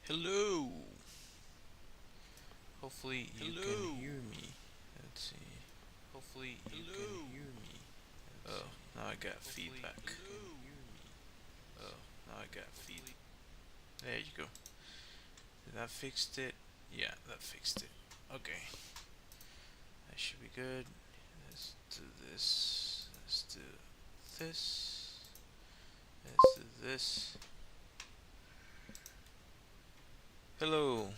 Hello. Hopefully you can hear me. Let's see. Hopefully you can hear me. Oh, now I got feedback. Oh, now I got feedback. There you go. Did that fixed it? Yeah, that fixed it. Okay, that should be good. Let's do this. Let's do this. Let's do this. Hello.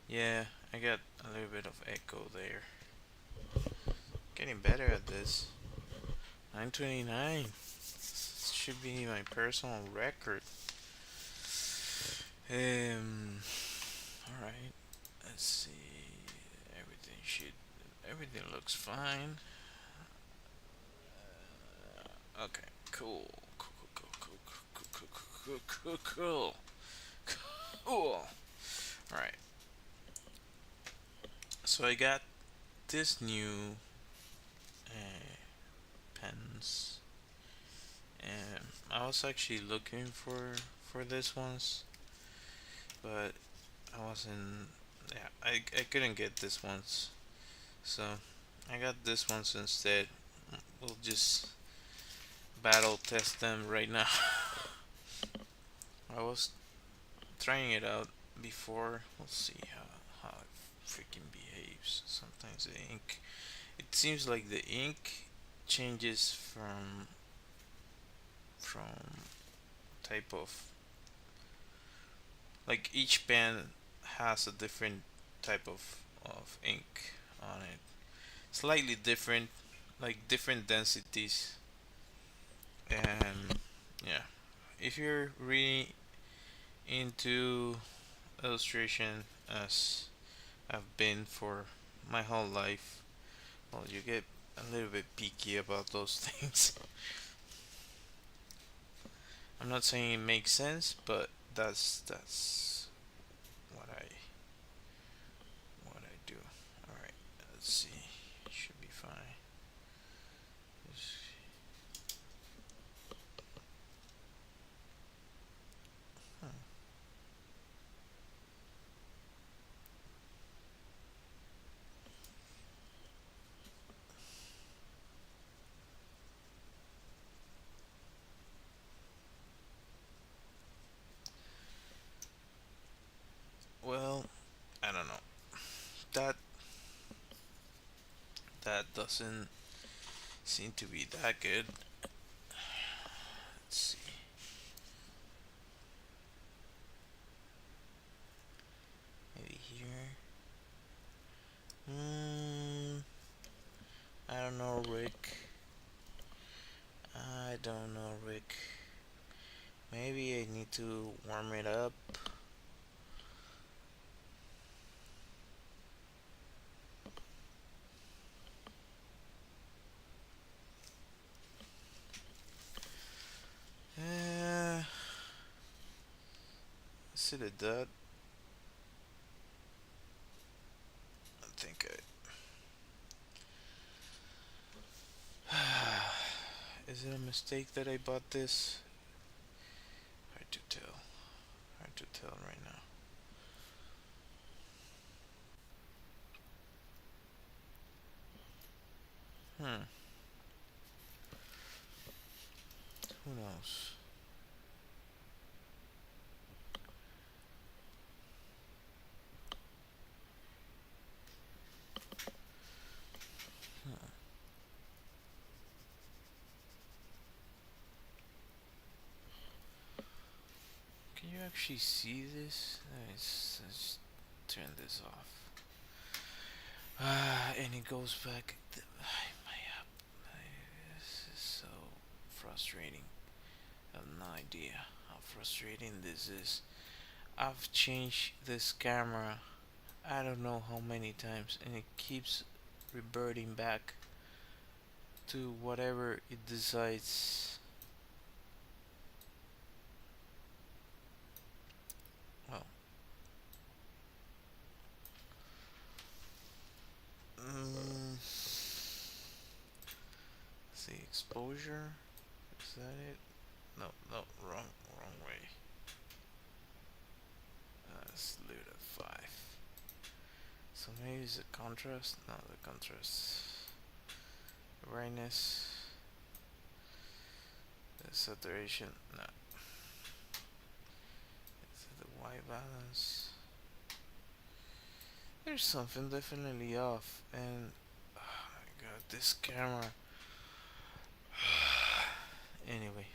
Yeah, I got a little bit of echo there. Getting better at this. 929. Should be my personal record. Alright. Let's see. Everything should. Everything looks fine. Okay. Cool. Cool. Cool. Cool. Cool. Cool. Cool. Cool. Cool. Alright. So I got this new pens, and I was actually looking for this ones, but I wasn't. Yeah, I couldn't get this ones, so I got this ones instead. We'll just battle test them right now. I was trying it out before. We'll see how it freaking behaves. Sometimes the ink. It seems like the ink changes from type of, like, each pen has a different type of ink on it. Slightly different, like different densities. And yeah, if you're really into illustration, as I've been for my whole life, well, you get a little bit picky about those things. I'm not saying it makes sense, but that's what I do. All right, let's see. Should be fine. Hmm. Well, I don't know. That that doesn't seem to be that good. Let's see. Maybe here. Hmm. I don't know, Rick. I don't know, Rick. Maybe I need to warm it up. Uh, is it a dot? I think I. Is it a mistake that I bought this? Hard to tell. Hard to tell right now. Hmm. Who knows? Hmm. Can you actually see this? Let's turn this off. And it goes back. My app. This is so frustrating. I have no idea how frustrating this is. I've changed this camera I don't know how many times, and it keeps reverting back to whatever it decides. Well, mm, see, exposure. Is that it? No, no, wrong way. So maybe it's a contrast? No, the contrast. Brightness. The saturation? No. Is it the white balance? There's something definitely off, and oh my god, this camera. Anyway,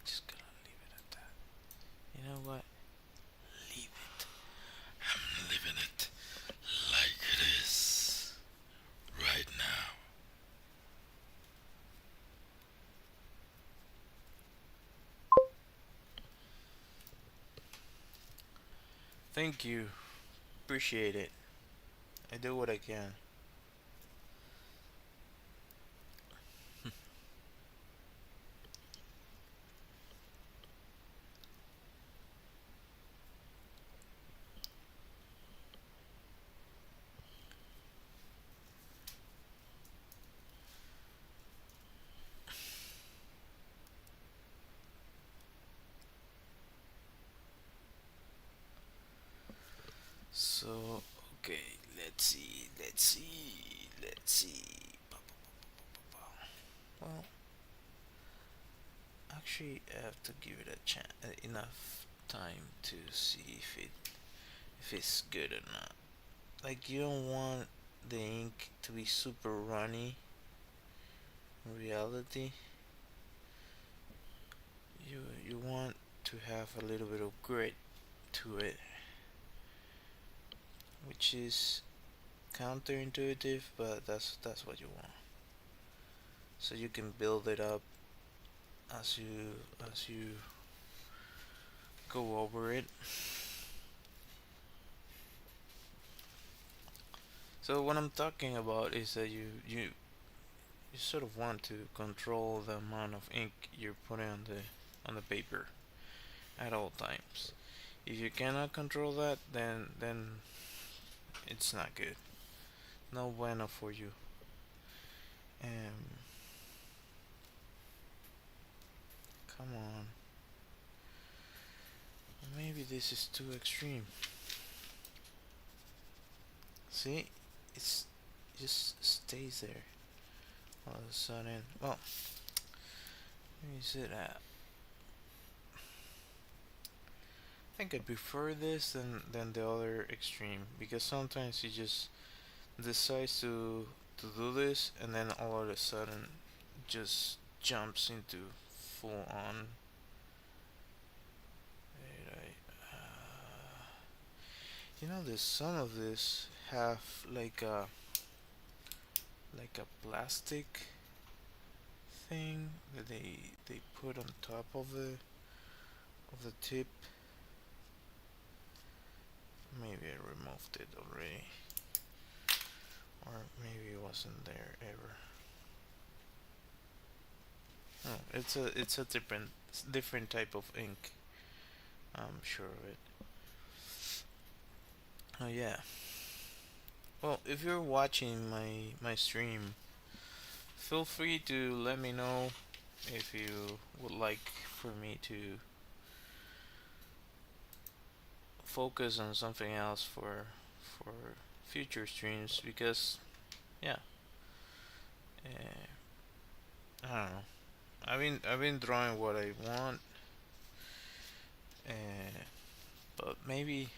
just gonna leave it at that. You know what? Leave it. I'm leaving it like it is right now. Thank you. Appreciate it. I do what I can. So, okay, let's see. Well, actually, I have to give it a chance, enough time to see if it's good or not. Like, you don't want the ink to be super runny. In reality, you want to have a little bit of grit to it, which is counterintuitive, but that's what you want. So you can build it up as you go over it. So what I'm talking about is that you sort of want to control the amount of ink you're putting on the paper at all times. If you cannot control that, then it's not good. No bueno for you. Um, come on. Maybe this is too extreme. See, it's just stays there all of a sudden. Well, let me see that. I think I prefer this than the other extreme because sometimes you just decide to do this and then all of a sudden just jumps into full on. You know, there's some of this have like a plastic thing that they put on top of the tip. Maybe I removed it already, or maybe it wasn't there ever. Oh, it's a different type of ink. I'm sure of it. Oh yeah. Well, if you're watching my stream, feel free to let me know if you would like for me to focus on something else for future streams because yeah, I don't know. I've been drawing what I want, uh, but maybe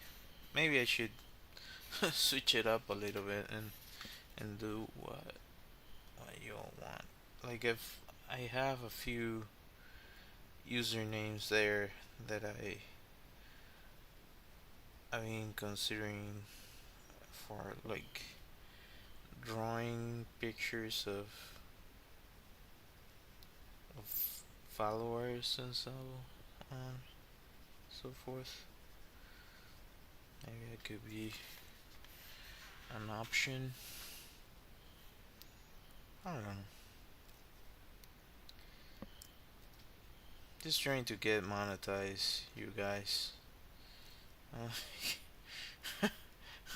I should switch it up a little bit and do what you all want. Like if I have a few usernames there that I've been considering for like drawing pictures of followers and so on, so forth. Maybe that could be an option. I don't know. Just trying to get monetized, you guys.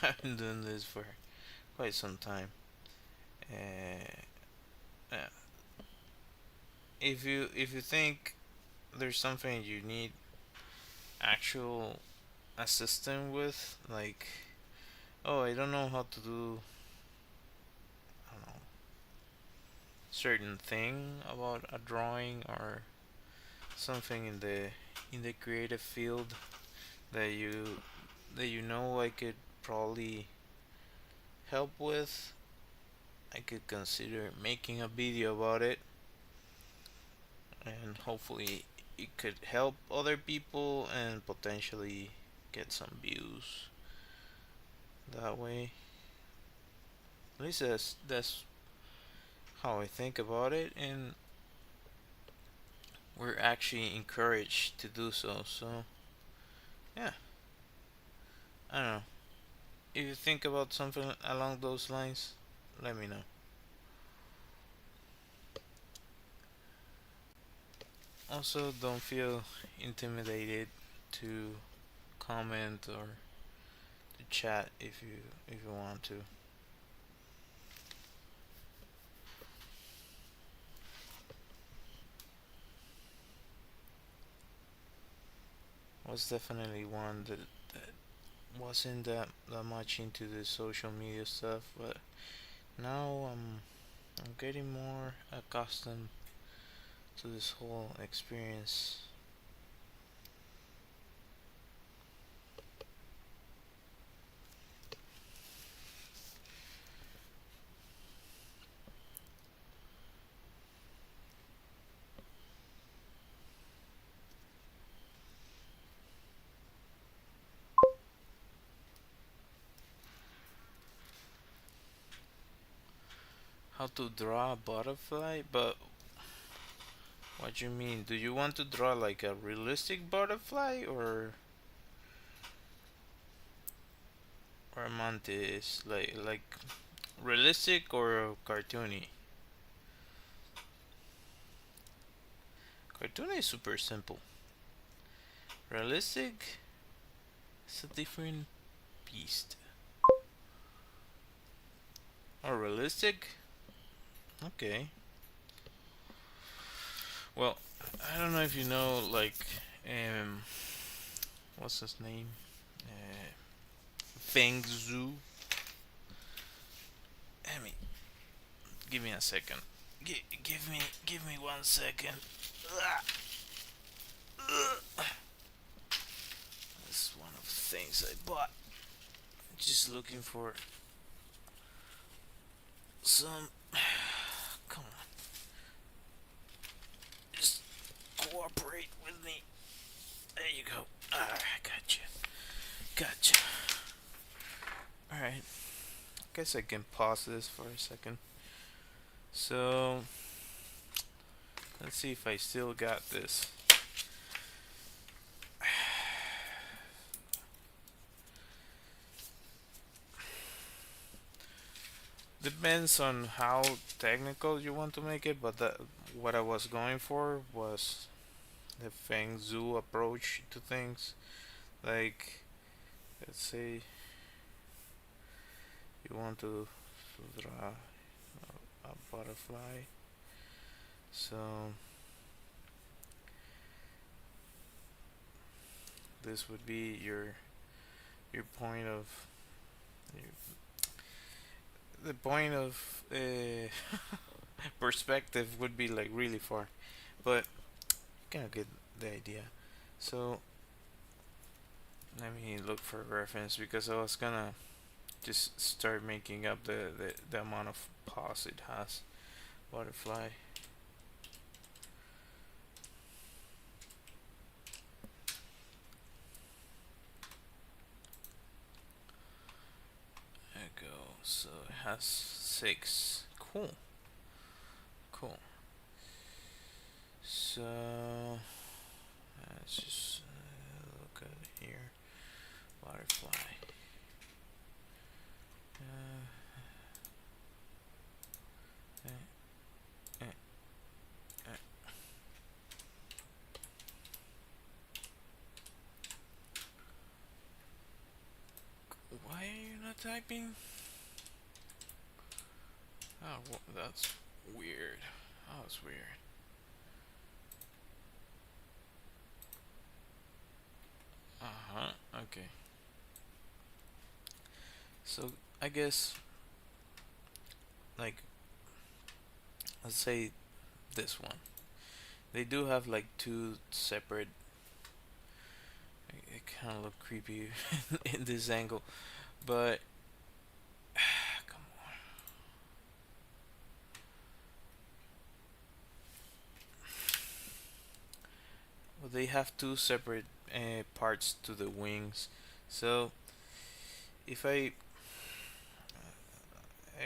I've been doing this for quite some time. Yeah. If you think there's something you need actual assistant with, like oh, I don't know how to do, I don't know, certain thing about a drawing or something in the creative field that you know I could probably help with, I could consider making a video about it, and hopefully it could help other people and potentially get some views that way. At least that's how I think about it, and we're actually encouraged to do so. So yeah, I don't know. If you think about something along those lines, let me know. Also, don't feel intimidated to comment or to chat if you want to. Was definitely one that wasn't that much into the social media stuff, but now I'm getting more accustomed to this whole experience. How to draw a butterfly? But what do you mean? Do you want to draw like a realistic butterfly or a mantis? Like realistic or cartoony? Cartoony is super simple. Realistic is a different beast. Or realistic? Okay. Well, I don't know if you know like um what's his name? Uh, Feng Zhu. I mean, give me a second. Give me 1 second. This is one of the things I bought. Just looking for some. Come on, just cooperate with me. There you go. Alright, gotcha. Gotcha. Alright. Guess I can pause this for a second. So, let's see if I still got this. Depends on how technical you want to make it, but what I was going for was the Feng Zhu approach to things. Like, let's say you want to draw a butterfly. So, this would be your point of your, the point of perspective would be like really far, but you kind of get the idea. So let me look for a reference because I was gonna just start making up the amount of pause it has. Butterfly. There we go. So it has 6. Cool. Cool. So let's just look at it here. Butterfly. Uh, uh, uh. Why are you not typing? Oh, that's weird. Oh, that's weird. Okay. So I guess, like, let's say this one. They do have like two separate. It kind of look creepy in this angle, but come on. Well, they have two separate parts to the wings. So if I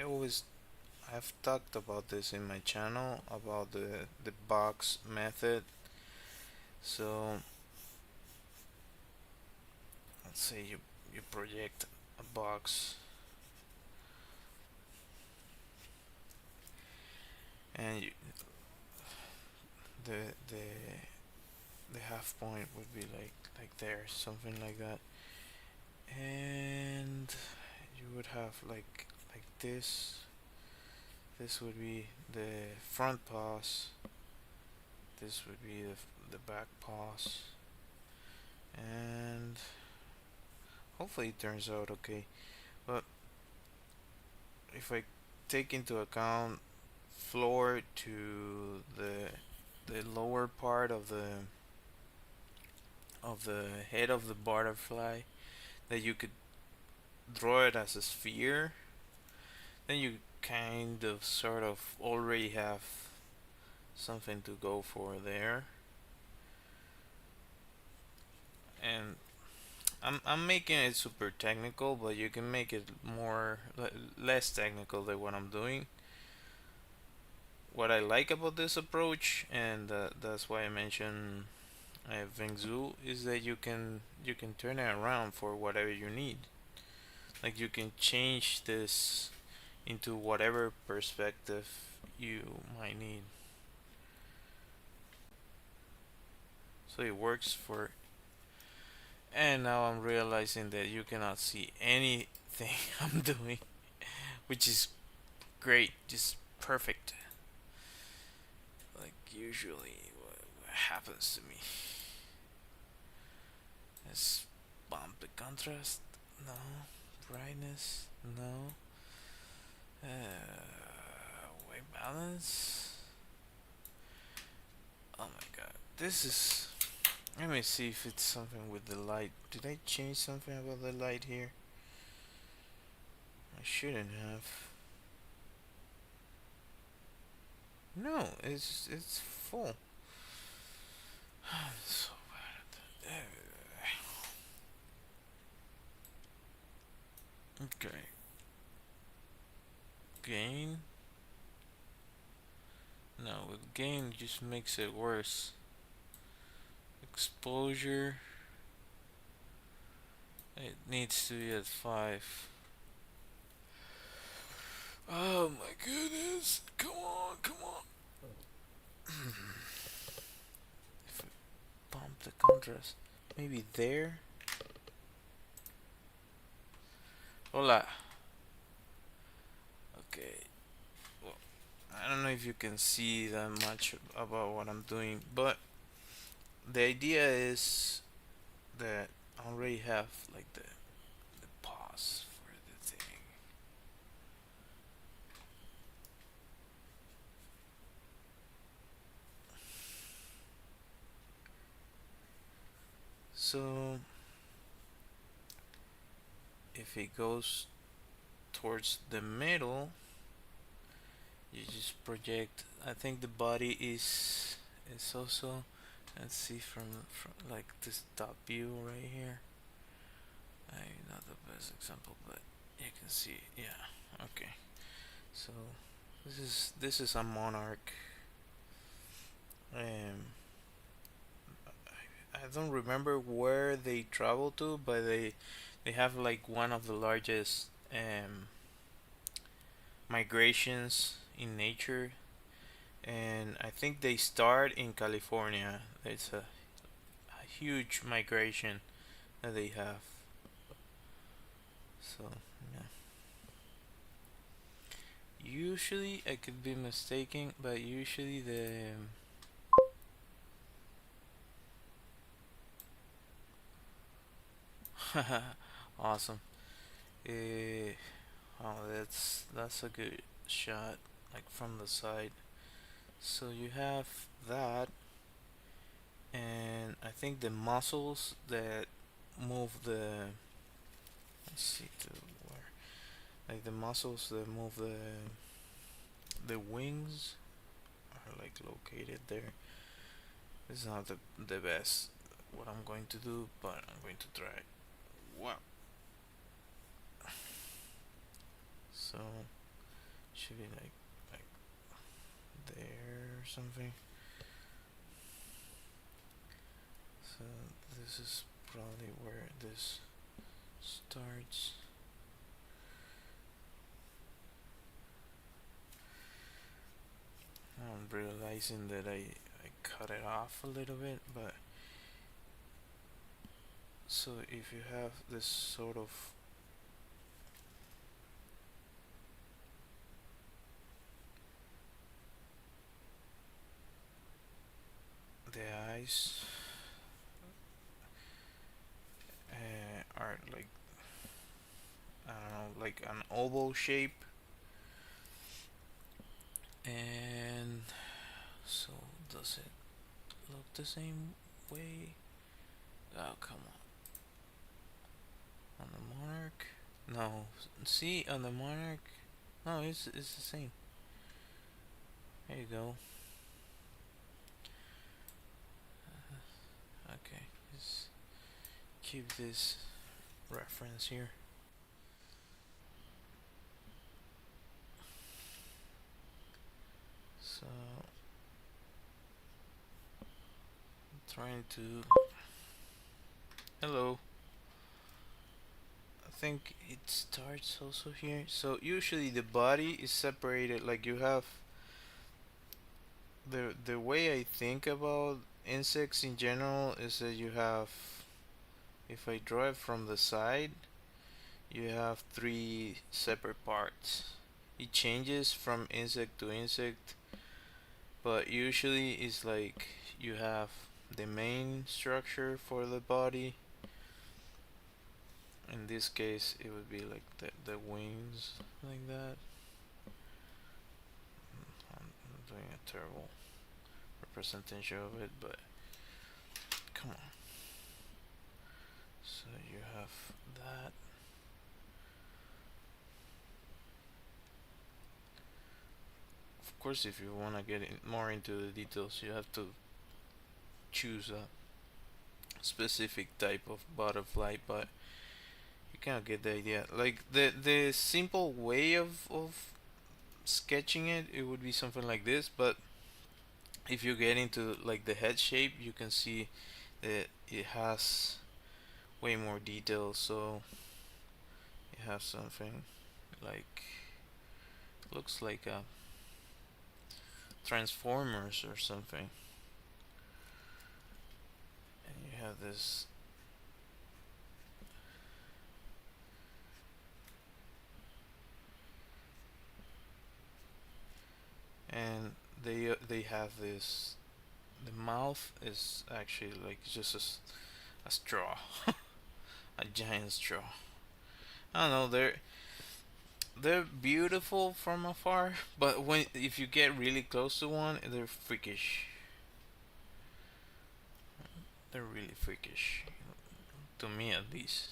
always I've talked about this in my channel about the box method. So let's say you project a box and the the the half point would be like there, something like that, and you would have like this. This would be the front paws. This would be the back paws, and hopefully it turns out okay. But if I take into account floor to the lower part of the head of the butterfly, that you could draw it as a sphere, then you kind of sort of already have something to go for there. And I'm making it super technical, but you can make it more less technical than what I'm doing. What I like about this approach, and that's why I mentioned Vengzu, is that you can turn it around for whatever you need. Like you can change this into whatever perspective you might need. So it works for. And now I'm realizing that you cannot see anything I'm doing, which is great, just perfect. Like usually, what happens to me is bump the contrast, no, brightness, no, white balance. Oh my god, this is. Let me see if it's something with the light. Did I change something about the light here? I shouldn't have. No, it's full. So bad. Okay. Gain. No, with gain just makes it worse. Exposure. It needs to be at 5. Oh my goodness. Come on, come on. If I bump the contrast. Maybe there? Hola. Okay. Well, I don't know if you can see that much about what I'm doing, but the idea is that I already have like the pause for the thing. So if it goes towards the middle, you just project. I think the body is also. Let's see from like this top view right here. Not the best example, but you can see. Yeah. Okay. So this is a monarch. Um, I don't remember where they travel to, but they have like one of the largest migrations in nature, and I think they start in California. It's a huge migration that they have. So yeah. Usually, I could be mistaken, but usually the awesome. Eh, oh, that's a good shot, like from the side. So you have that, and I think the muscles that move the, let's see to where, like the muscles that move the wings are like located there. It's not the best what I'm going to do, but I'm going to try. Wow. So should be like there or something. So this is probably where this starts. I'm realizing that I cut it off a little bit, but so if you have this sort of the eyes are like, I don't know, like an oval shape, and so does it look the same way? Oh, come on the monarch. No, see on the monarch. No, it's the same. There you go. Okay, just keep this reference here. So I'm trying to. Hello. I think it starts also here. So usually the body is separated. Like you have the way I think about insects in general is that you have. If I draw it from the side, you have three separate parts. It changes from insect to insect, but usually it's like you have the main structure for the body. In this case, it would be like the wings, like that. I'm doing a terrible representation of it, but come on. So you have that. Of course, if you want to get more into the details, you have to choose a specific type of butterfly, but you kind of get the idea. Like the simple way of sketching it, it would be something like this. But if you get into like the head shape, you can see that it has way more detail. So you have something like, looks like a Transformers or something, and you have this. And they have this. The mouth is actually like just a straw, a giant straw. I don't know. They're beautiful from afar, but when if you get really close to one, they're freakish. They're really freakish, to me at least.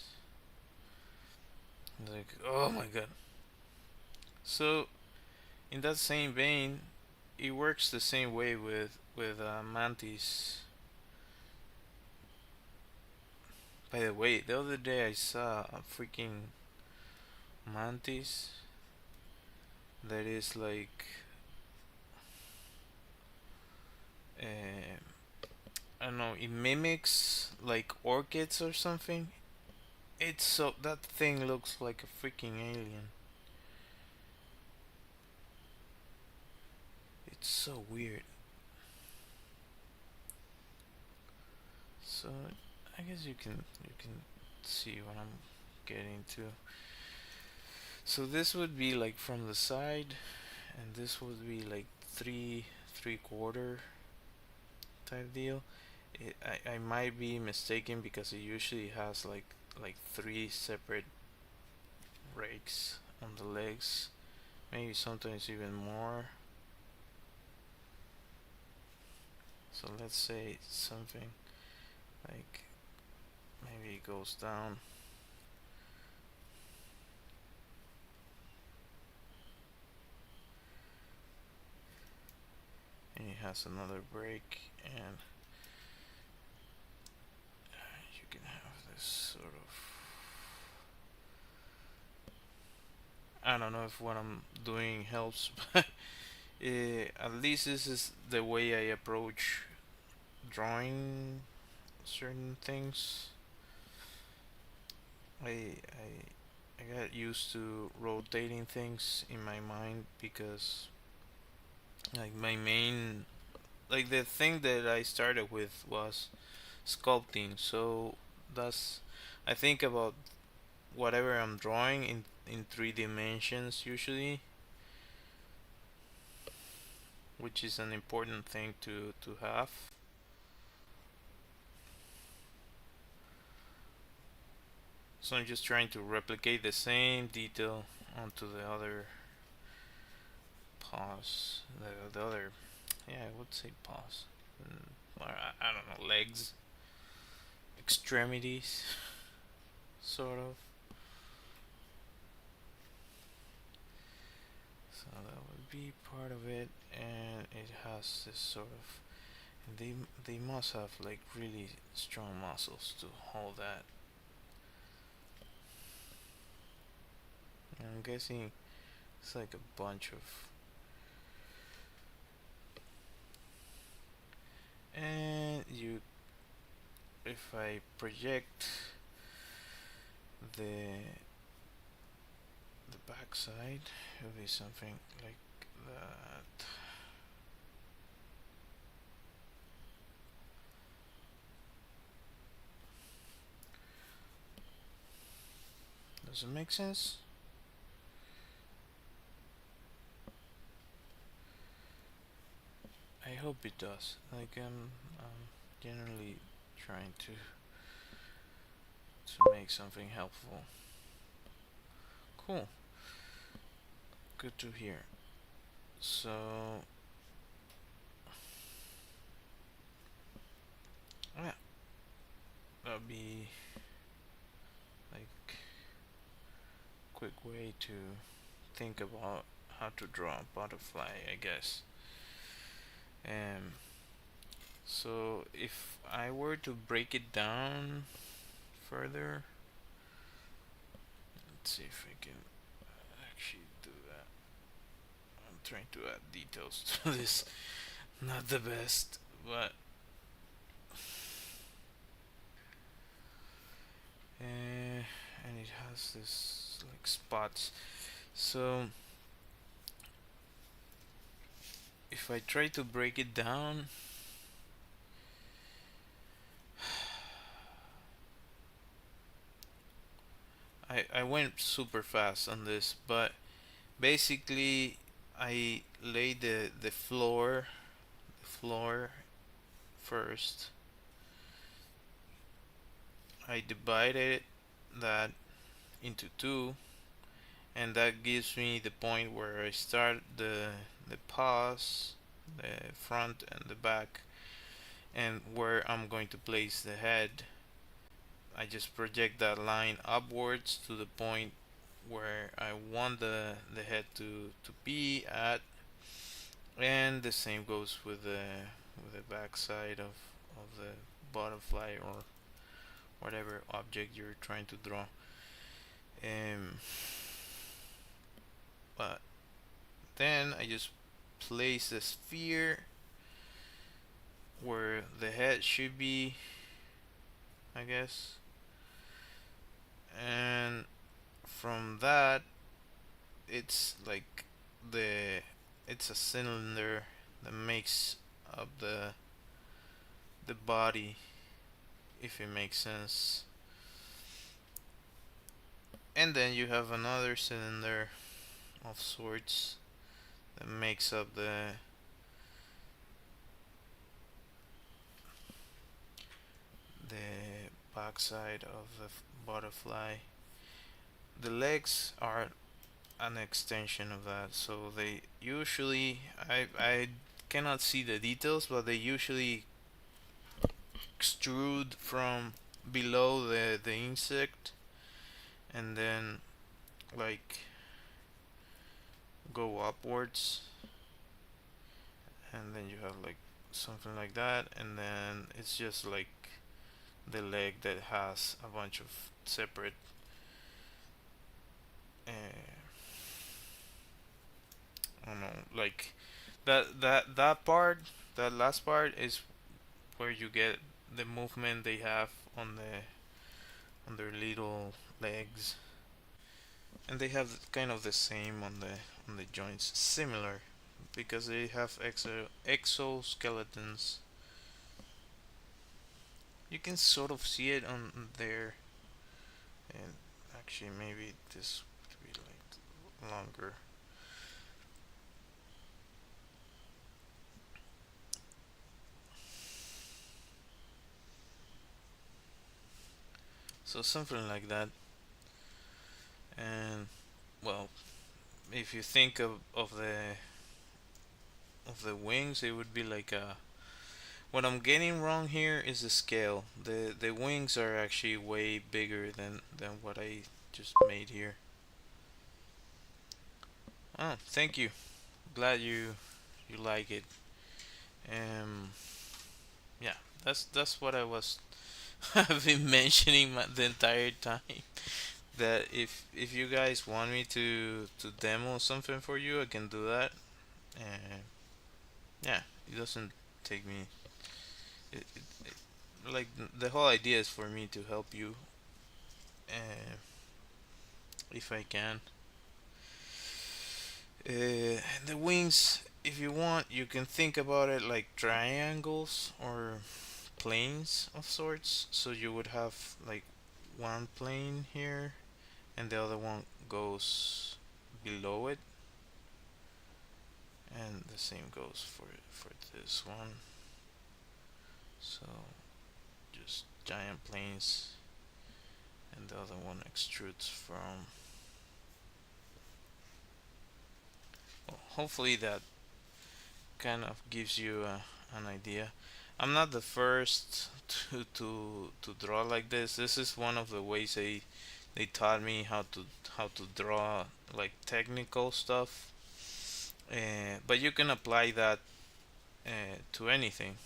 Like, oh my god. So in that same vein, it works the same way with mantis. By the way, the other day I saw a freaking mantis that is like, uh, I don't know, it mimics like orchids or something. It's so, that thing looks like a freaking alien. It's so weird. So I guess you can see what I'm getting to. So this would be like from the side, and this would be like three quarter type deal. I might be mistaken because it usually has like three separate breaks on the legs, maybe sometimes even more. So let's say something like maybe it goes down. And it has another break, and you can have this sort of, I don't know if what I'm doing helps, but at least this is the way I approach drawing certain things. I got used to rotating things in my mind because like my main, like the thing that I started with was sculpting. So that's, I think about whatever I'm drawing in 3 dimensions usually, which is an important thing to have. So I'm just trying to replicate the same detail onto the other paws, the other, yeah, I would say paws, or I don't know, legs, extremities, sort of. So that would be part of it, and it has this sort of. They must have like really strong muscles to hold that. And I'm guessing it's like a bunch of. And you, if I project the backside, it will be something like that. Does it make sense? I hope it does. Like I'm generally trying to make something helpful. Cool. Good to hear. So yeah, that'll be like quick way to think about how to draw a butterfly, I guess. Um, so if I were to break it down further, let's see if I can actually do that. I'm trying to add details to this. Not the best, but and it has this like spots. So if I try to break it down, I went super fast on this, but basically I laid the floor first. I divided that into two, and that gives me the point where I start the paws, the front and the back, and where I'm going to place the head. I just project that line upwards to the point where I want the head to be at, and the same goes with the back side of the butterfly or whatever object you're trying to draw. Um, but then I just place the sphere where the head should be, I guess, and from that it's like the it's a cylinder that makes up the body, if it makes sense. And then you have another cylinder of sorts that makes up the backside of the butterfly. the legs are an extension of that. So they usually, I cannot see the details, but they usually extrude from below the insect and then like go upwards, and then you have like something like that, and then it's just like the leg that has a bunch of separate uh, I don't know, like that part, that last part is where you get the movement they have on their little legs, and they have kind of the same on the joints, similar, because they have exoskeletons. You can sort of see it on there, and actually maybe this would be like longer. So something like that, and well, if you think of the wings, it would be like a. What I'm getting wrong here is the scale. The wings are actually way bigger than what I just made here. Oh, thank you. Glad you like it. Um, yeah, that's what I was I've been mentioning the entire time. That if you guys want me to demo something for you, I can do that. And yeah, it doesn't take me. Like the whole idea is for me to help you, uh, if I can. The wings, if you want, you can think about it like triangles or planes of sorts. So you would have like one plane here, and the other one goes below it, and the same goes for this one. So just giant planes, and the other one extrudes from. Well, hopefully that kind of gives you an idea. I'm not the first to draw like this. This is one of the ways they taught me how to draw like technical stuff. But you can apply that to anything.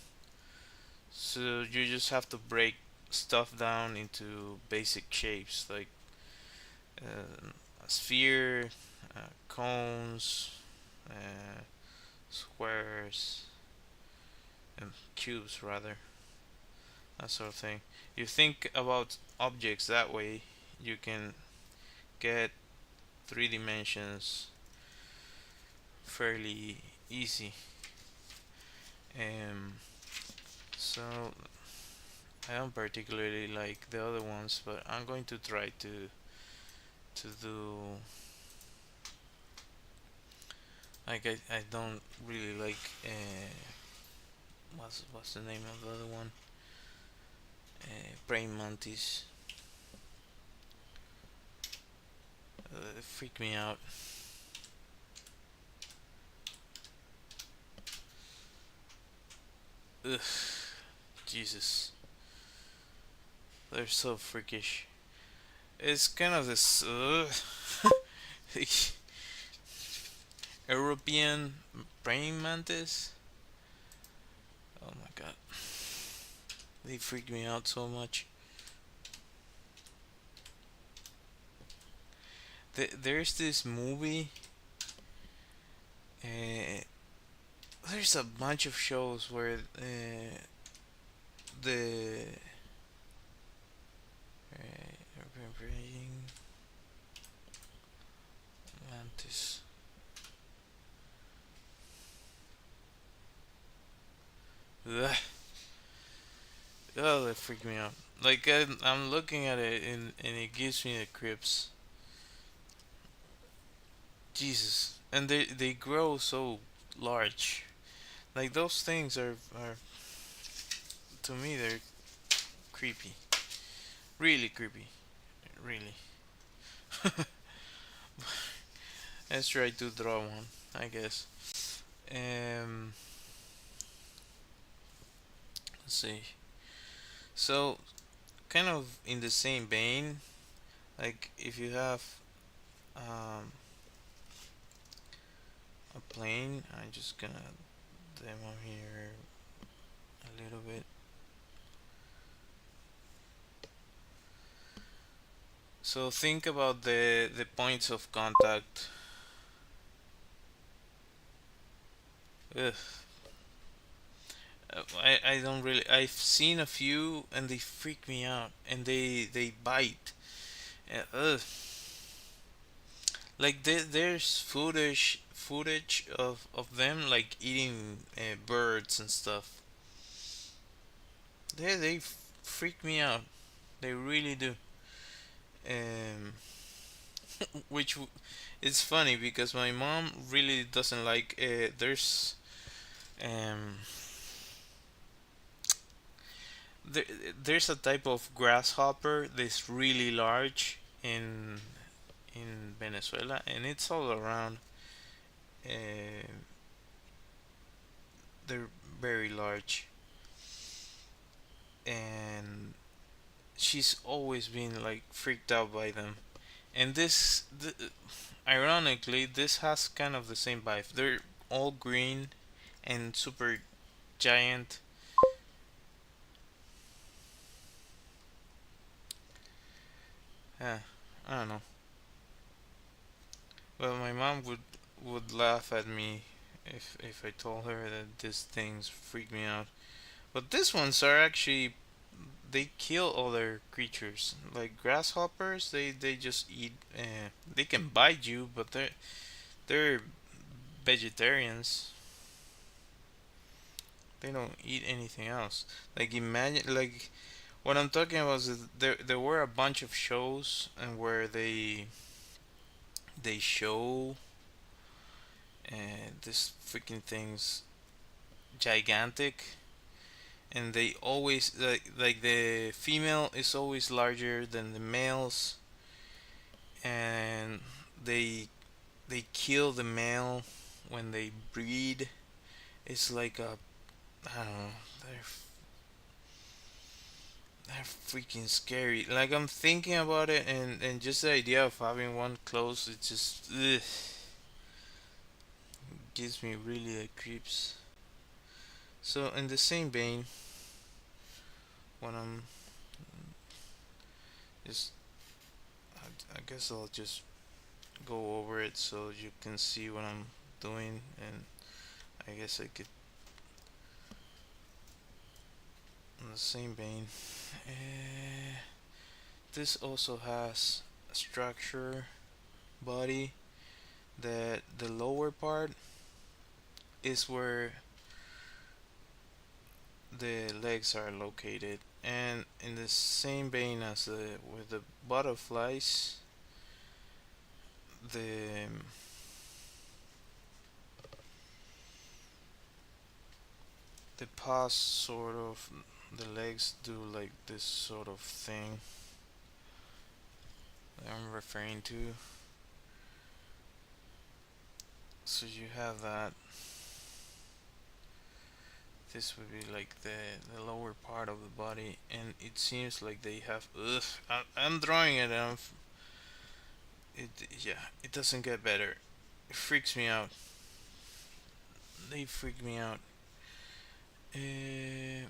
So you just have to break stuff down into basic shapes like a sphere, cones, uh, squares, and cubes rather, that sort of thing. You think about objects that way, you can get three dimensions fairly easy. Um, so I don't particularly like the other ones, but I'm going to try to do like I don't really like what's the name of the other one? Praying mantis. It freaked me out. Ugh, Jesus, they're so freakish. It's kind of this European praying mantis. Oh my god, they freaked me out so much. There's this movie. Uh, there's a bunch of shows where the praying mantis. Ugh. Oh, that freaked me out. Like I'm looking at it and it gives me the creeps. Jesus, and they grow so large. Like those things are to me they're creepy, really creepy, really. Let's try to draw one, I guess. Um, let's see. So, kind of in the same vein, like if you have um, a plane, I'm just gonna demo here a little bit. So think about the points of contact. Ugh. I don't really. I've seen a few and they freak me out and they bite. Ugh. Like there's footage of them like eating birds and stuff. They freak me out. They really do. Um, which it's funny because my mom really doesn't like. Um there, there's a type of grasshopper that's really large in Venezuela, and it's all around. Uh, they're very large, and she's always been like freaked out by them. And ironically, this has kind of the same vibe. They're all green and super giant. Yeah, I don't know. Well, my mom would laugh at me if I told her that these things freak me out. But these ones are actually they kill other creatures like grasshoppers. They just eat. They can bite you, but they're vegetarians. They don't eat anything else. Like imagine like what I'm talking about is there were a bunch of shows and where they show this freaking things gigantic, and they always like the female is always larger than the males, and they they kill the male when they breed. It's like a I don't know. They're they're freaking scary. Like I'm thinking about it, and just the idea of having one close, it just gives me really the creeps. So in the same vein, when I'm just, I guess I'll just go over it so you can see what I'm doing, and I guess I could in the same vein. Uh, this also has a structure body that the lower part is where the legs are located, and in the same vein as with the butterflies, the the paws sort of the legs do like this sort of thing that I'm referring to. So you have that. This would be like the lower part of the body, and it seems like they have. Ugh, I'm drawing it, and it yeah, it doesn't get better. It freaks me out. They freak me out. Uh,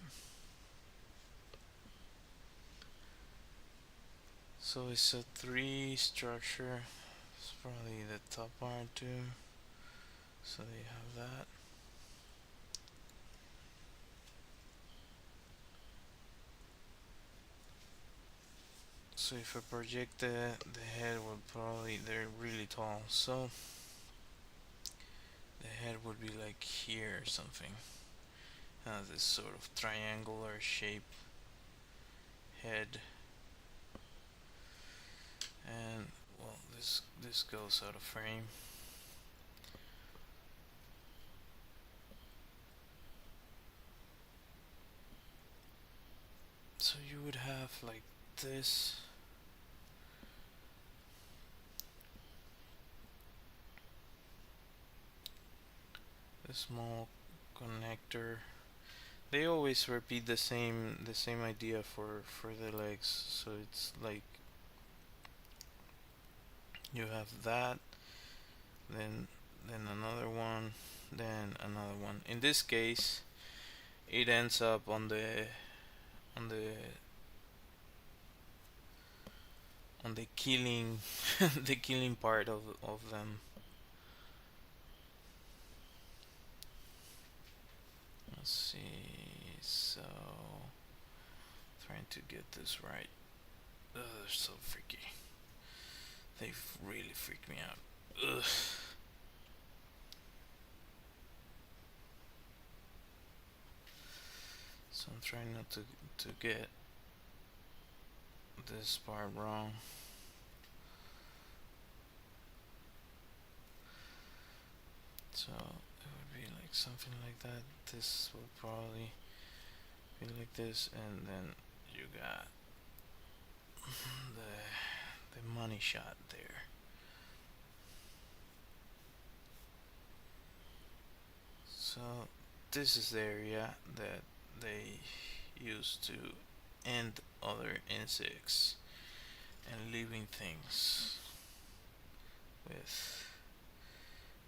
so it's a three structure. It's probably the top part too. So you have that. So if I project the head would probably they're really tall. So the head would be like here or something. This sort of triangular shape head, and well, this goes out of frame. So you would have like this, small connector. They always repeat the same idea for the legs. So it's like you have that, then another one, then another one. In this case, it ends up on the on the killing the killing part of them. Let's see. So trying to get this right. Ugh, they're so freaky. They've really freaked me out. Ugh. So I'm trying not to get this part wrong. So it would be like something like that. This will probably be like this, and then you got the money shot there. So this is the area that they use to end other insects and living things with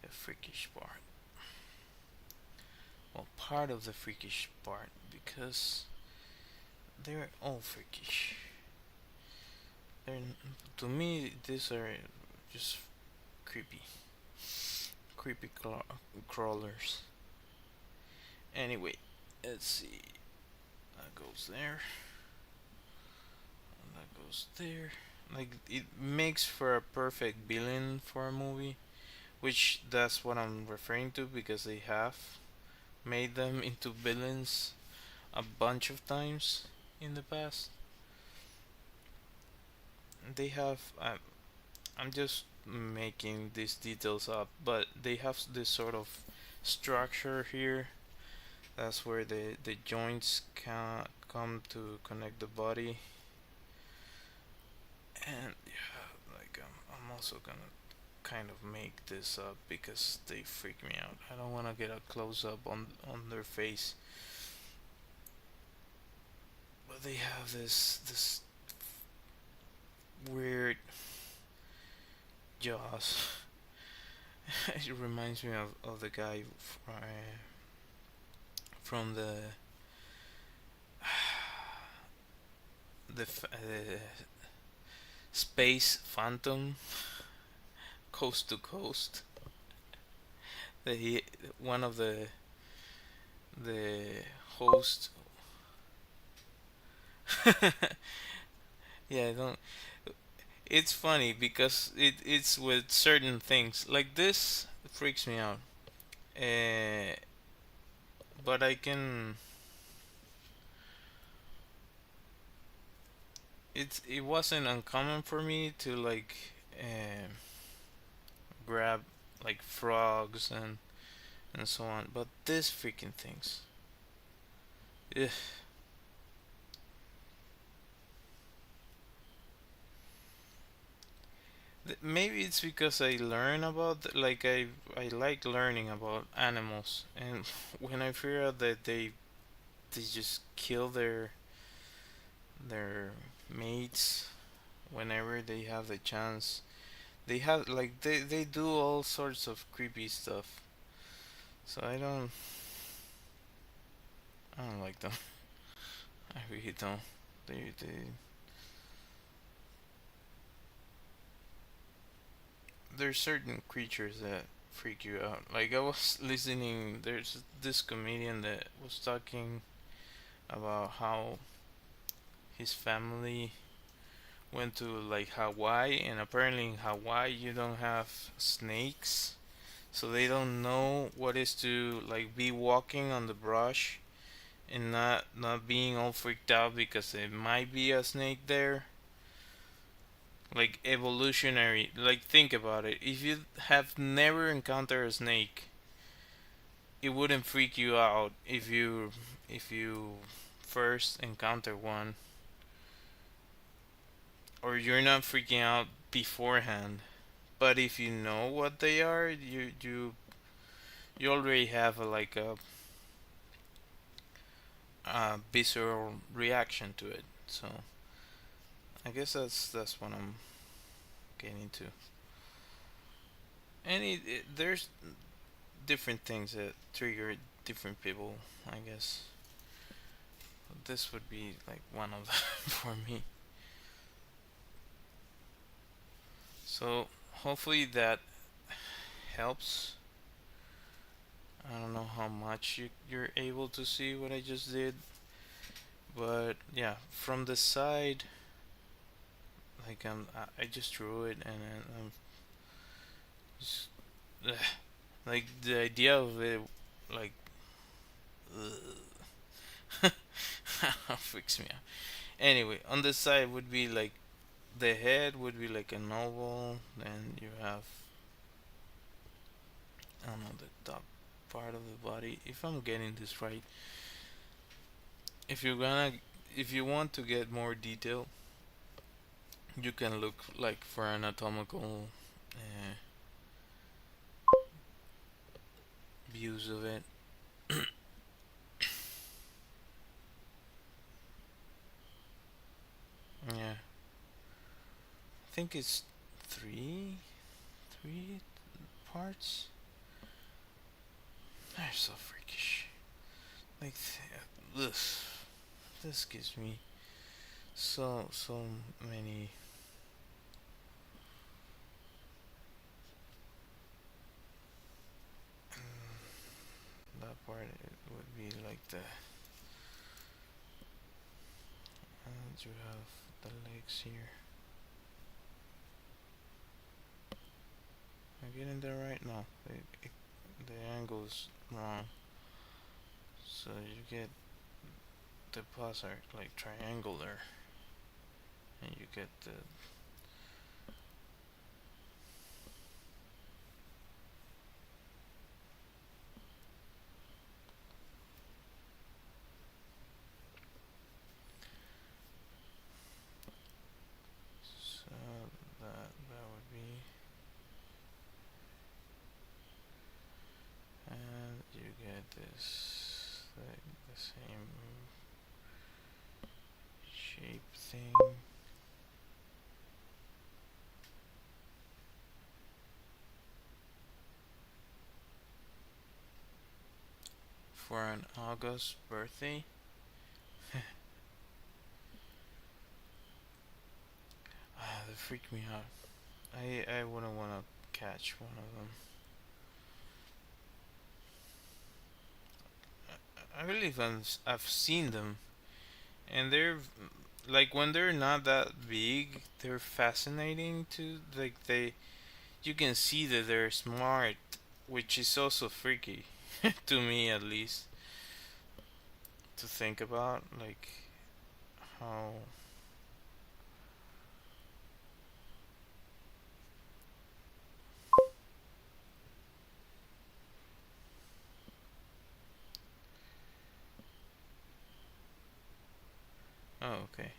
a freakish part. Well, part of the freakish part, because they're all freakish. They're, to me, these are just creepy, creepy crawlers. Anyway, let's see. That goes there. And that goes there. Like, it makes for a perfect villain for a movie, which that's what I'm referring to, because they have made them into villains a bunch of times in the past. They have. I'm just making these details up, but they have this sort of structure here. That's where the joints can come to connect the body. And yeah, like I'm also gonna kind of make this up because they freak me out. I don't want to get a close up on their face, but they have this weird jaws. It reminds me of the guy from the Space Phantom, Coast to Coast. That he one of the host. Yeah, I don't. It's funny because it's with certain things like this freaks me out. Uh, but I can. It wasn't uncommon for me to like grab like frogs and so on. But this freaking things. Ugh. Maybe it's because I learn about like I like learning about animals, and when I figure out that they just kill their mates whenever they have the chance. They have like they do all sorts of creepy stuff. So I don't like them. I really don't. They there's certain creatures that freak you out. Like I was listening. There's this comedian that was talking about how his family went to like Hawaii, and apparently in Hawaii you don't have snakes, so they don't know what is to like be walking on the brush and not being all freaked out because there might be a snake there. Like evolutionary, like think about it. If you have never encountered a snake, it wouldn't freak you out if you first encounter one, or you're not freaking out beforehand. But if you know what they are, you already have a visceral reaction to it. So I guess that's what I'm getting to. And there's different things that trigger different people. I guess this would be like one of them for me. So hopefully that helps. I don't know how much you're able to see what I just did, but yeah, from the side, like I just drew it, and then I'm just, like the idea of it, like freaks me out. Anyway, on the side would be like the head would be like an oval, then you have, I don't know, the top part of the body. If I'm getting this right, if you're gonna, if you want to get more detail, you can look like for anatomical views of it. Yeah, I think it's three parts. They're so freakish. Like this gives me so many. That part it would be like the, and you have the legs here. Am I getting there right? No, the angle's wrong. So you get the paws are like triangular, and you get the, so that would be, and you get this like the same shape thing. For an August birthday. They freak me out. I wouldn't want to catch one of them. I believe I've seen them, and they're like when they're not that big, they're fascinating to like they. You can see that they're smart, which is also freaky to me at least to think about like how. Oh, okay.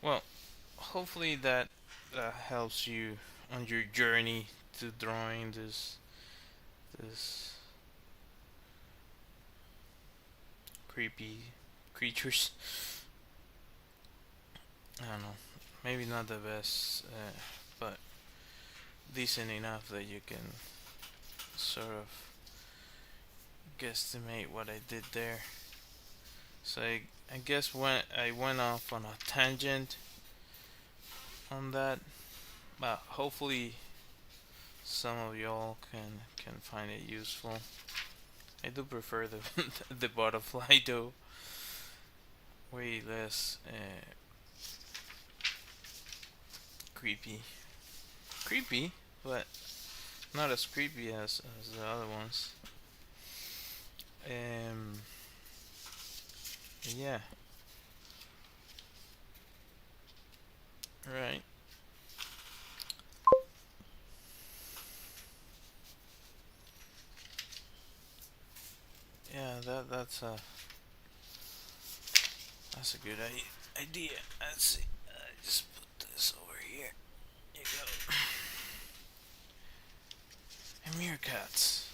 Well, hopefully that helps you on your journey to drawing this creepy creatures. I don't know. Maybe not the best, but decent enough that you can sort of guesstimate what I did there. So I guess when I went off on a tangent on that, but hopefully some of y'all can find it useful. I do prefer the the butterfly though. Way less creepy. Creepy, but not as creepy as the other ones. Um, yeah, right. Yeah, that's a good idea. Let's see. I just put this over here. You go. And meerkats.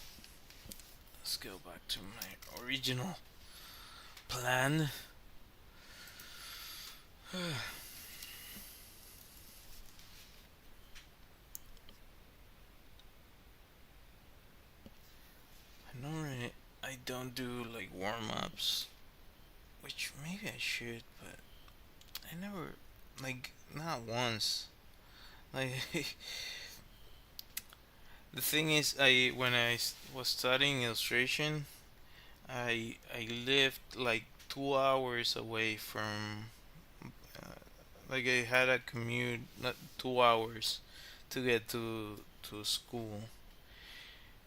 go back to my original plan. Normally, I don't do like warm ups, which maybe I should, but I never, like, not once. Like, the thing is, was studying illustration, I lived like 2 hours away from, like, I had a commute, not 2 hours, to get to school.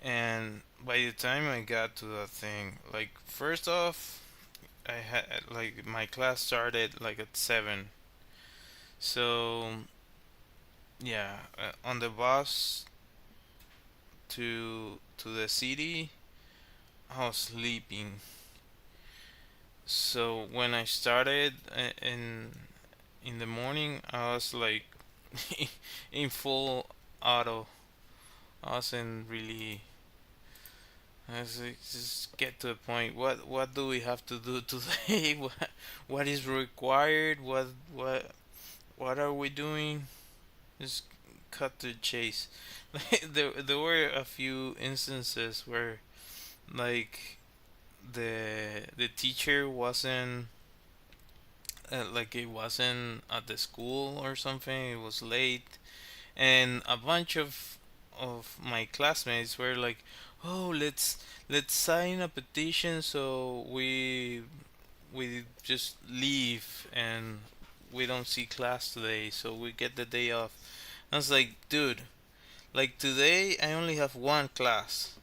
And by the time I got to that thing, like, first off, I had, like, my class started like at 7. So yeah, on the bus to the city, I was sleeping. So when I started in the morning, I was like in full auto. I wasn't really. I was like, just get to the point. What do we have to do today? What is required? What are we doing? Just cut to the chase. There were a few instances where, like, the teacher wasn't, like, it wasn't at the school or something. It was late, and a bunch of my classmates were like, "Oh, let's sign a petition so we just leave and we don't see class today, so we get the day off." I was like, dude, like, today I only have one class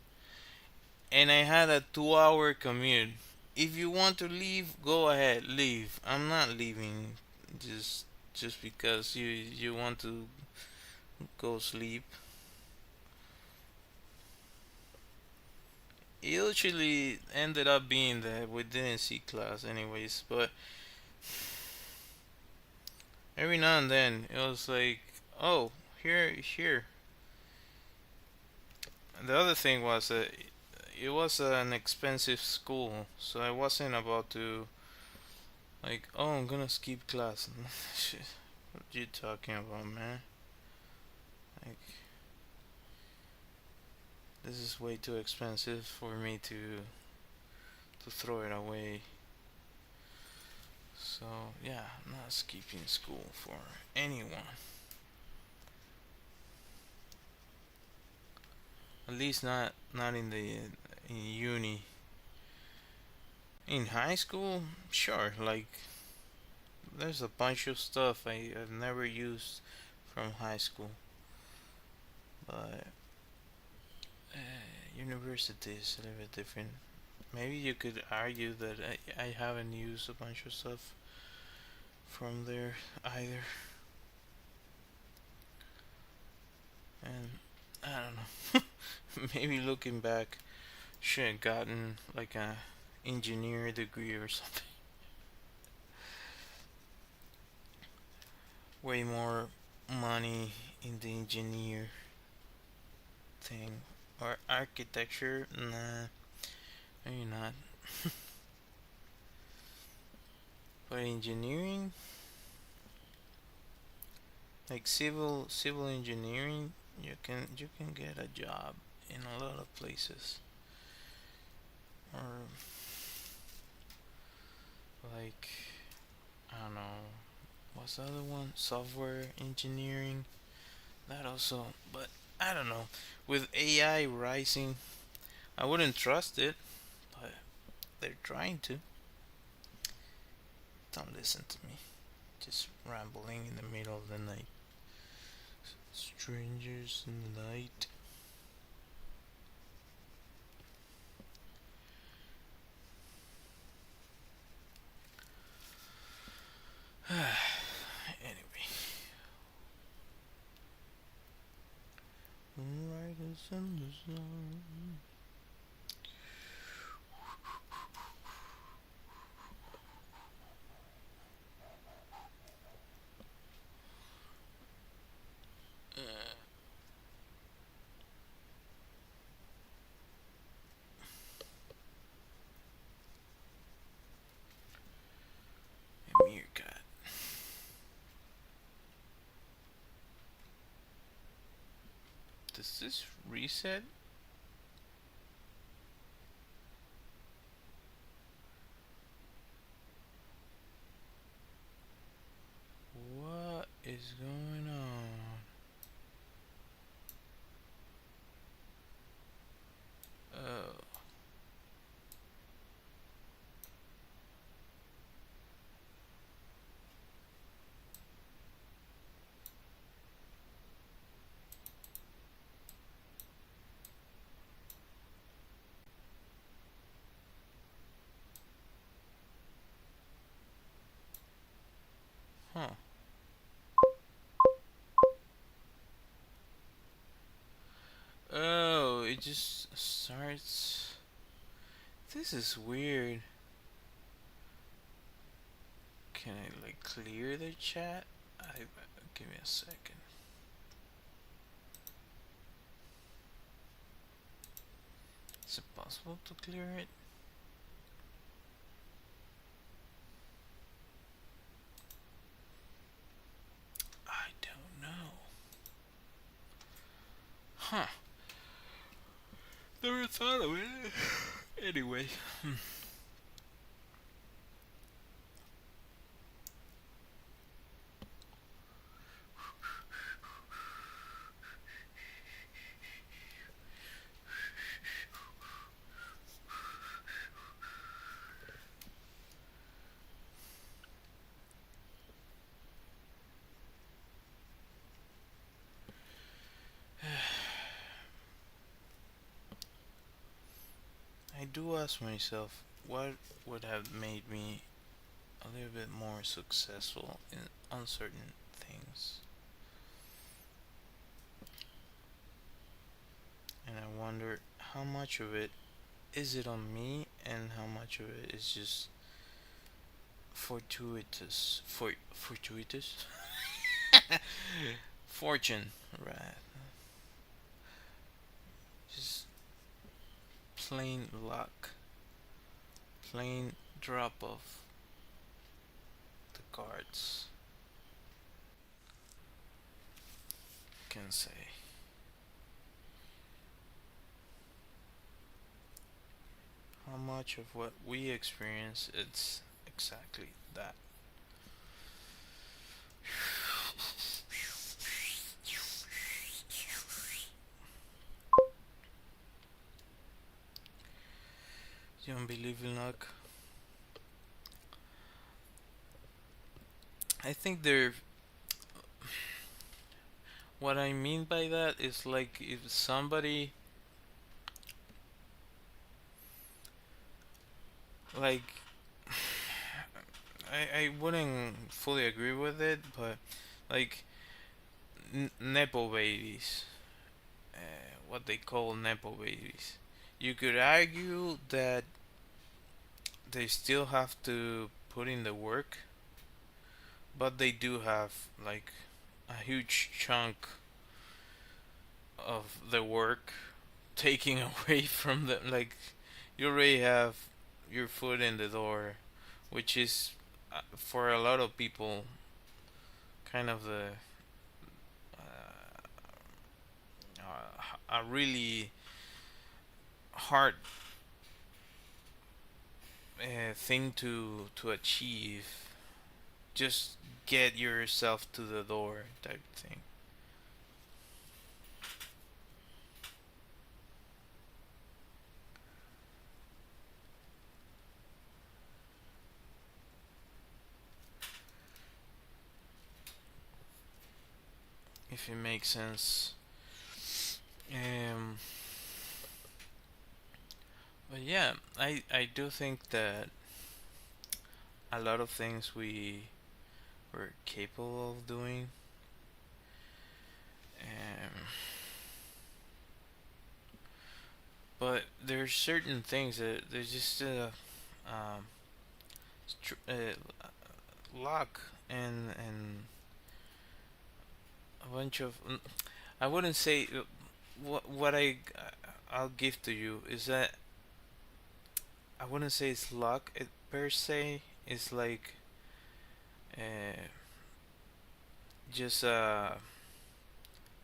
and I had a 2 hour commute. If you want to leave, go ahead, leave. I'm not leaving just because you want to go sleep. It usually ended up being that we didn't see class anyways, but every now and then it was like, oh, here. The other thing was that it was an expensive school, so I wasn't about to, like, oh, I'm gonna skip class. Shit, what you talking about, man? Like, this is way too expensive for me to throw it away. So yeah, I'm not skipping school for anyone. At least not in the in uni. In high school, sure. Like, there's a bunch of stuff I've never used from high school, but university is a little bit different. Maybe you could argue that I haven't used a bunch of stuff from there either, and I don't know. Maybe looking back, should have gotten like a engineer degree or something. Way more money in the engineer thing, or architecture. Nah, maybe not. But engineering, like civil engineering, you can get a job in a lot of places. Or, like, I don't know, what's the other one? Software engineering. That also, but I don't know. With AI rising, I wouldn't trust it, but they're trying to. Don't listen to me. Just rambling in the middle of the night. Strangers in the night. Anyway. Moonrise in the sun. this reset? What is going on? Oh. Huh. Oh, it just starts. This is weird. Can I like clear the chat? Give me a second. Is it possible to clear it? I don't know. Huh. Never thought of it. Anyway. I do ask myself, what would have made me a little bit more successful in uncertain things? And I wonder how much of it is it on me and how much of it is just fortuitous fortune, right? Just plain luck, plain drop of the cards, can say. How much of what we experience it's exactly that. You don't believe in luck? I think there. What I mean by that is like if somebody like I wouldn't fully agree with it, but like nepo babies, what they call nepo babies. You could argue that they still have to put in the work, but they do have like a huge chunk of the work taking away from them. Like you already have your foot in the door, which is for a lot of people kind of the a really hard thing to achieve. Just get yourself to the door type thing. If it makes sense. Um, but yeah, I do think that a lot of things we were capable of doing. But there's certain things that there's just um, luck and a bunch of. I wouldn't say what I'll give to you is that I wouldn't say it's luck it per se. It's like uh, just a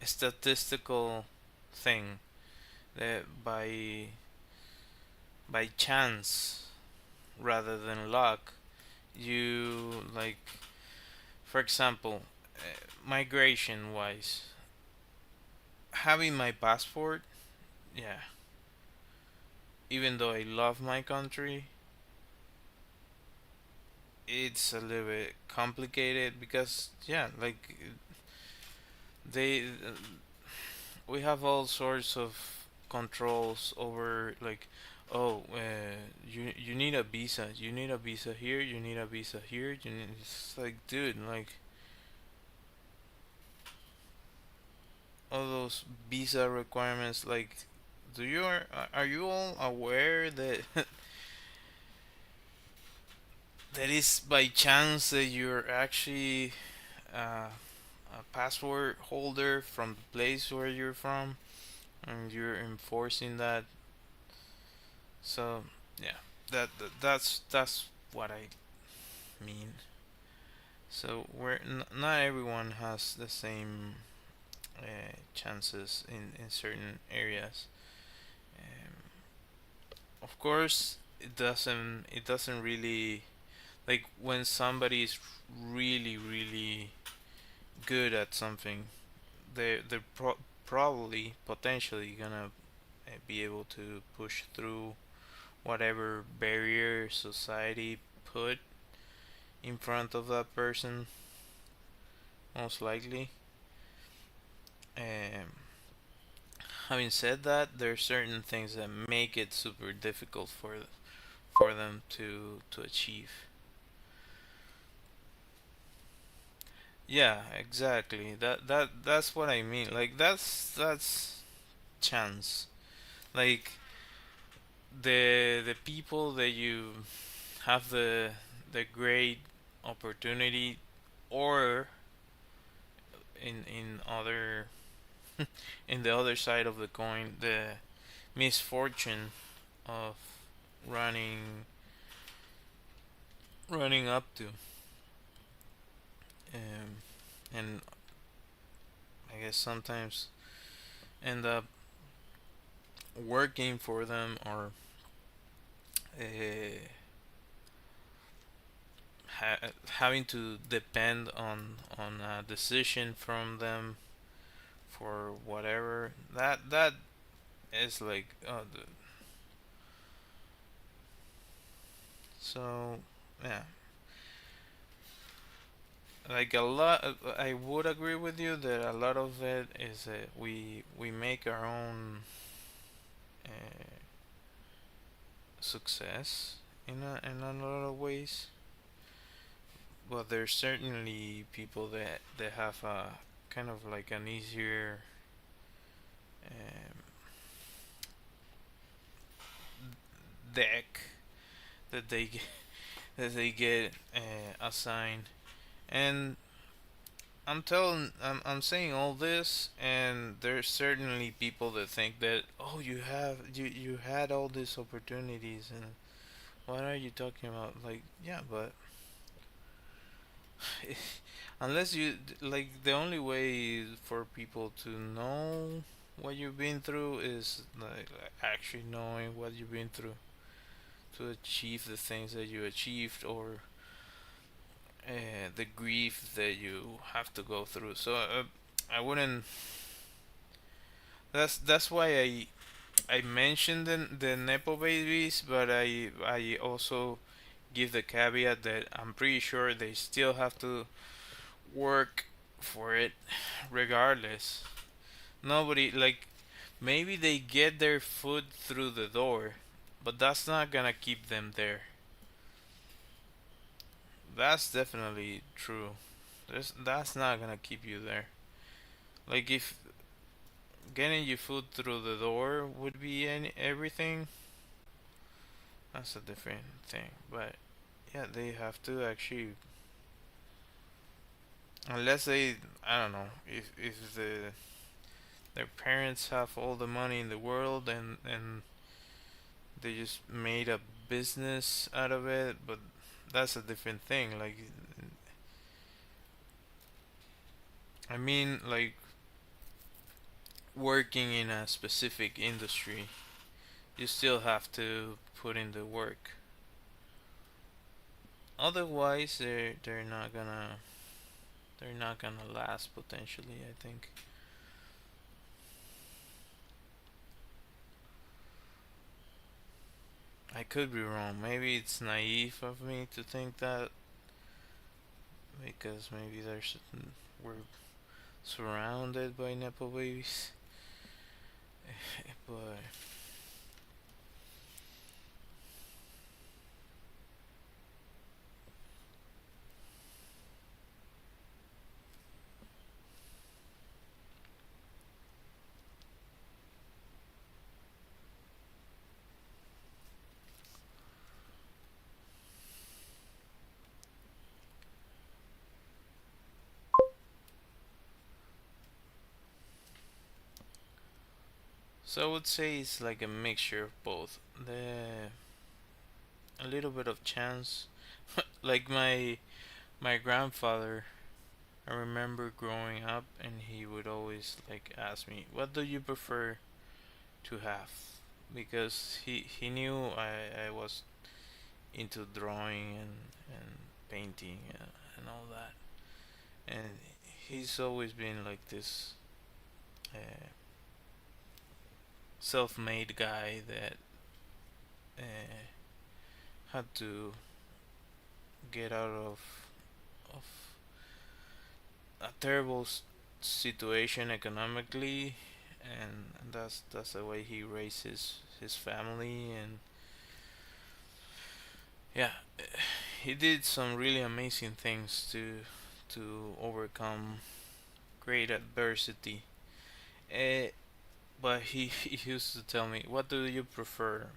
statistical thing that by chance rather than luck, you like, for example, migration wise, having my passport, yeah, even though I love my country, it's a little bit complicated because yeah, like they we have all sorts of controls over like, oh, you need a visa, you need a visa here, you need a visa here, it's like, dude, like all those visa requirements, like, are you all aware that that is by chance that you're actually uh, a passport holder from the place where you're from, and you're enforcing that. So yeah, that's what I mean. So not everyone has the same chances in certain areas. Um, of course, it doesn't really, like, when somebody is really good at something, they're probably potentially gonna be able to push through whatever barrier society put in front of that person, most likely. Um, Having said that, there are certain things that make it super difficult for them to achieve. Yeah, exactly. That's what I mean. Like that's chance. Like the people that you have the great opportunity, or in other in the other side of the coin, the misfortune of running running up to, and I guess sometimes end up working for them, or uh, having to depend on a decision from them for whatever that is like. So yeah, like a lot. I would agree with you that a lot of it is that we make our own uh, success in a lot of ways, but there's certainly people that have a kind of like an easier um, deck that that they get assigned. And I'm saying all this, and there's certainly people that think that, oh, you had all these opportunities, and what are you talking about? Like, yeah, but unless you, like, the only way for people to know what you've been through is like actually knowing what you've been through to achieve the things that you achieved, or the grief that you have to go through. So I wouldn't. That's why I mentioned the nepo babies, but I also give the caveat that I'm pretty sure they still have to work for it, regardless. Nobody, like, maybe they get their foot through the door, but that's not gonna keep them there. That's definitely true. That's not gonna keep you there. Like, if getting your foot through the door would be everything, that's a different thing. But yeah, they have to actually, unless they, I don't know, if their parents have all the money in the world, and they just made a business out of it, but that's a different thing. Like, I mean, like, working in a specific industry, you still have to put in the work. Otherwise, they're not gonna last potentially, I think. I could be wrong. Maybe it's naive of me to think that because maybe we're surrounded by nepo babies. But so I would say it's like a mixture of both. The A little bit of chance, like my grandfather. I remember growing up, and he would always like ask me, "What do you prefer to have?" Because he knew I was into drawing and painting and all that, and he's always been like this uh, self-made guy that uh, had to get out of a terrible situation economically, and that's the way he raises his family. And yeah, he did some really amazing things to overcome great adversity. Uh, but he used to tell me, "What do you prefer?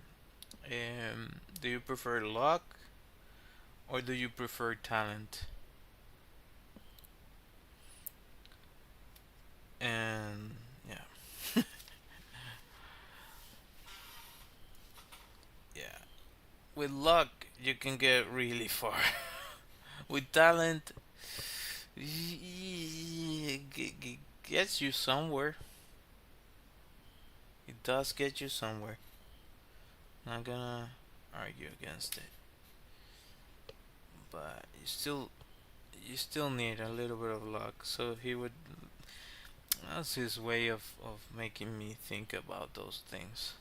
Do you prefer luck or do you prefer talent?" And yeah, yeah. With luck, you can get really far. With talent, gets you somewhere. It does get you somewhere. Not gonna argue against it, but you still need a little bit of luck. So he would. That's his way of making me think about those things.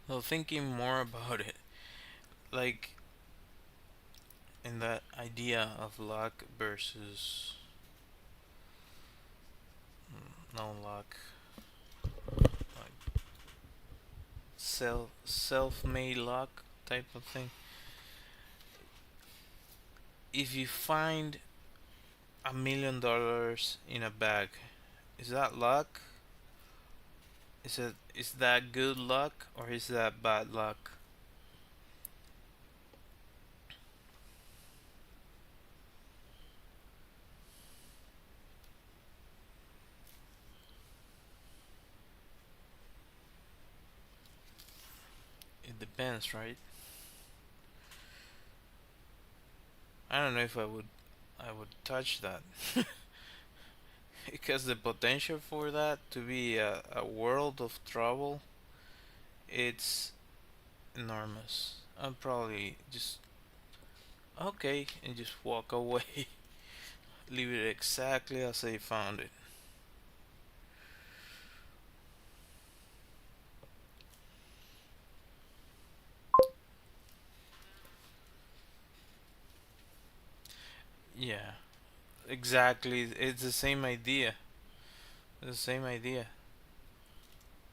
Well, thinking more about it, like in that idea of luck versus no luck, like self-made luck type of thing. If you find $1 million in a bag, is that luck? Is that good luck or is that bad luck? It depends, right? I don't know if I would touch that. Because the potential for that to be a world of trouble, it's enormous. I'd probably just okay and just walk away. Leave it exactly as I found it. Yeah, exactly. It's the same idea. The same idea.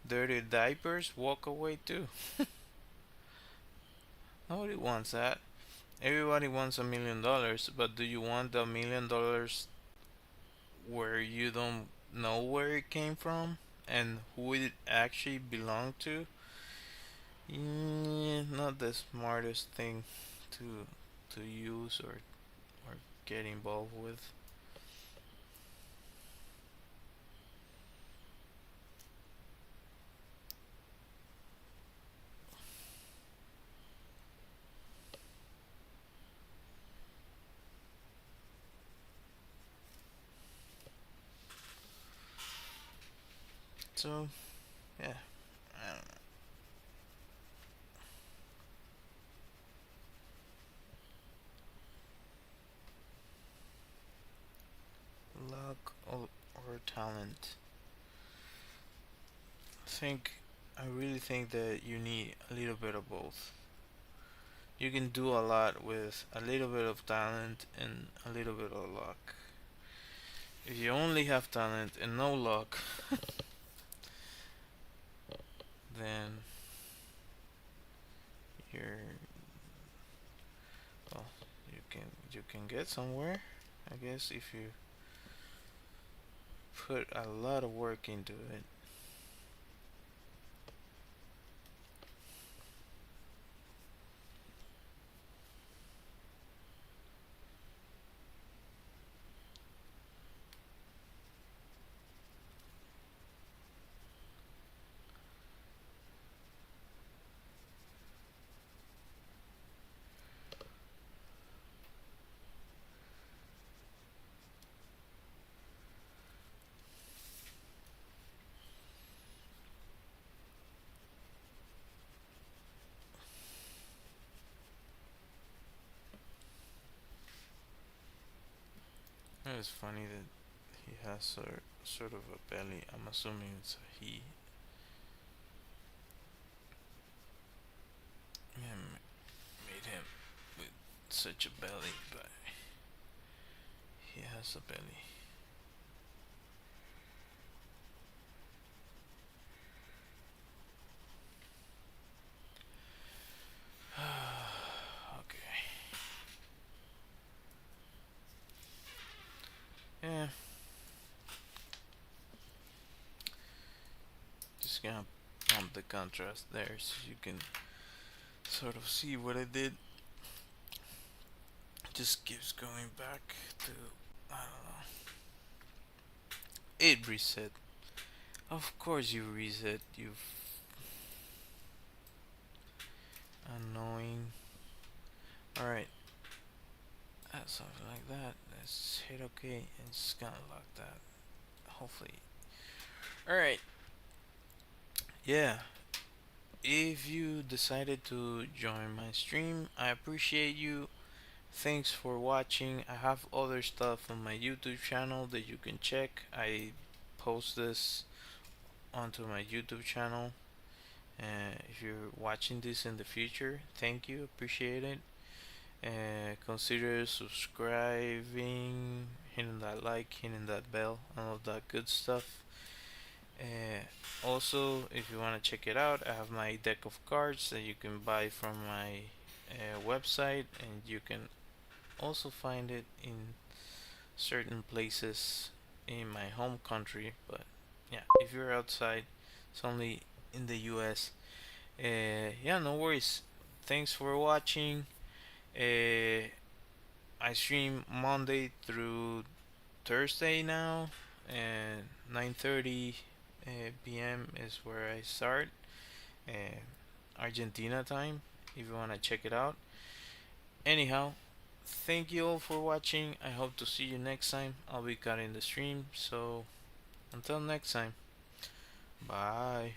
Dirty diapers, walk away too. Nobody wants that. Everybody wants $1 million, but do you want $1 million where you don't know where it came from and who it actually belonged to? Not the smartest thing to use or get involved with. So yeah, I don't know. Luck or talent. Think I really think that you need a little bit of both. You can do a lot with a little bit of talent and a little bit of luck. If you only have talent and no luck, then you're well, you can get somewhere. I guess if you put a lot of work into it. It's funny that he has sort of a belly. I'm assuming it's a he. Man made him with such a belly, but he has a belly. Okay. Yeah. Just gonna pump the contrast there so you can sort of see what I did. Just keeps going back to I don't know. It reset. Of course you reset. You annoying. All right. Something like that. Let's hit OK and just gonna lock that. Hopefully. All right. Yeah. If you decided to join my stream, I appreciate you. Thanks for watching. I have other stuff on my YouTube channel that you can check. I post this onto my YouTube channel. If you're watching this in the future, thank you, appreciate it. Consider subscribing, hitting that like, hitting that bell, and all that good stuff. Also, if you want to check it out, I have my deck of cards that you can buy from my website, and you can also find it in certain places in my home country. But yeah, if you're outside, it's only in the US. Yeah, no worries. Thanks for watching. I stream Monday through Thursday now, and 9:30 p.m. is where I start. Uh, Argentina time. If you wanna check it out. Anyhow, thank you all for watching. I hope to see you next time. I'll be cutting the stream, so until next time, bye.